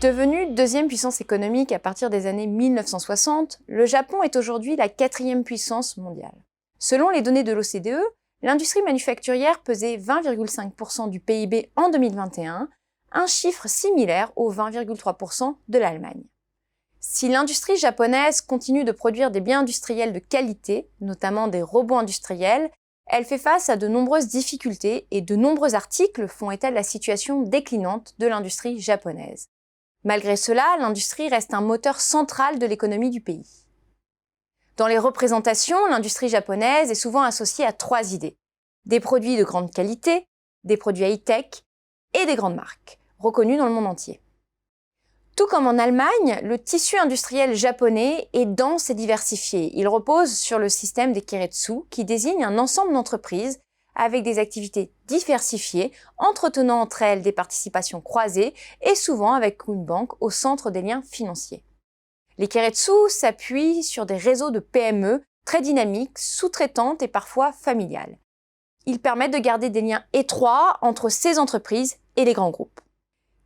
Devenu deuxième puissance économique à partir des années 1960, le Japon est aujourd'hui la quatrième puissance mondiale. Selon les données de l'OCDE, l'industrie manufacturière pesait 20,5% du PIB en 2021, un chiffre similaire aux 20,3% de l'Allemagne. Si l'industrie japonaise continue de produire des biens industriels de qualité, notamment des robots industriels, elle fait face à de nombreuses difficultés et de nombreux articles font état de la situation déclinante de l'industrie japonaise. Malgré cela, l'industrie reste un moteur central de l'économie du pays. Dans les représentations, l'industrie japonaise est souvent associée à trois idées. Des produits de grande qualité, des produits high-tech et des grandes marques, reconnues dans le monde entier. Tout comme en Allemagne, le tissu industriel japonais est dense et diversifié. Il repose sur le système des keiretsu, qui désigne un ensemble d'entreprises avec des activités diversifiées, entretenant entre elles des participations croisées et souvent avec une banque au centre des liens financiers. Les keiretsu s'appuient sur des réseaux de PME très dynamiques, sous-traitantes et parfois familiales. Ils permettent de garder des liens étroits entre ces entreprises et les grands groupes.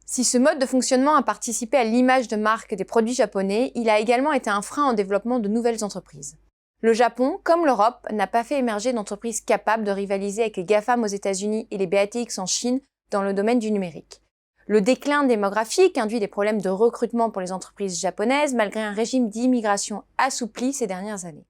Si ce mode de fonctionnement a participé à l'image de marque des produits japonais, il a également été un frein au développement de nouvelles entreprises. Le Japon, comme l'Europe, n'a pas fait émerger d'entreprises capables de rivaliser avec les GAFAM aux États-Unis et les BATX en Chine dans le domaine du numérique. Le déclin démographique induit des problèmes de recrutement pour les entreprises japonaises malgré un régime d'immigration assoupli ces dernières années.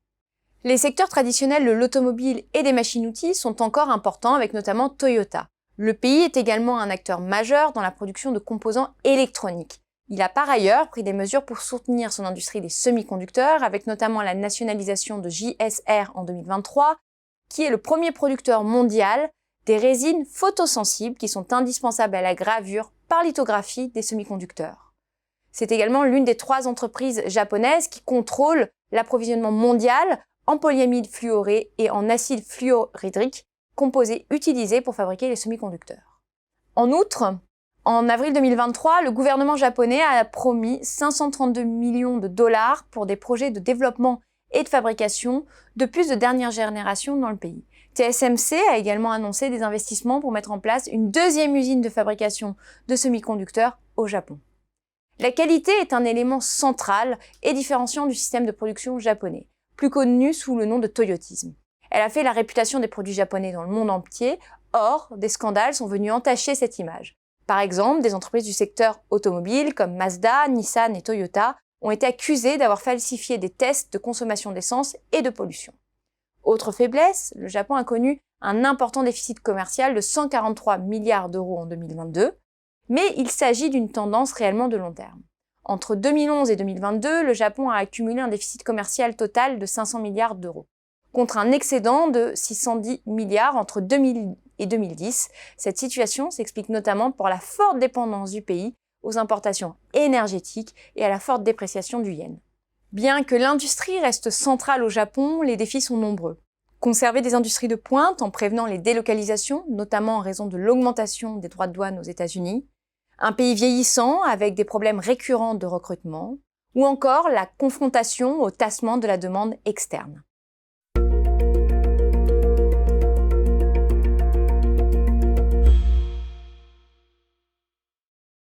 Les secteurs traditionnels de l'automobile et des machines-outils sont encore importants avec notamment Toyota. Le pays est également un acteur majeur dans la production de composants électroniques. Il a par ailleurs pris des mesures pour soutenir son industrie des semi-conducteurs, avec notamment la nationalisation de JSR en 2023, qui est le premier producteur mondial des résines photosensibles qui sont indispensables à la gravure par lithographie des semi-conducteurs. C'est également l'une des 3 entreprises japonaises qui contrôle l'approvisionnement mondial en polyamide fluoré et en acide fluorhydrique, composés utilisés pour fabriquer les semi-conducteurs. En outre, en avril 2023, le gouvernement japonais a promis 532 millions de dollars pour des projets de développement et de fabrication de puces de dernière génération dans le pays. TSMC a également annoncé des investissements pour mettre en place une deuxième usine de fabrication de semi-conducteurs au Japon. La qualité est un élément central et différenciant du système de production japonais, plus connu sous le nom de toyotisme. Elle a fait la réputation des produits japonais dans le monde entier, or des scandales sont venus entacher cette image. Par exemple, des entreprises du secteur automobile comme Mazda, Nissan et Toyota ont été accusées d'avoir falsifié des tests de consommation d'essence et de pollution. Autre faiblesse, le Japon a connu un important déficit commercial de 143 milliards d'euros en 2022, mais il s'agit d'une tendance réellement de long terme. Entre 2011 et 2022, le Japon a accumulé un déficit commercial total de 500 milliards d'euros, contre un excédent de 610 milliards entre 2000 et 2010. Cette situation s'explique notamment par la forte dépendance du pays aux importations énergétiques et à la forte dépréciation du yen. Bien que l'industrie reste centrale au Japon, les défis sont nombreux. Conserver des industries de pointe en prévenant les délocalisations, notamment en raison de l'augmentation des droits de douane aux États-Unis, un pays vieillissant avec des problèmes récurrents de recrutement, ou encore la confrontation au tassement de la demande externe.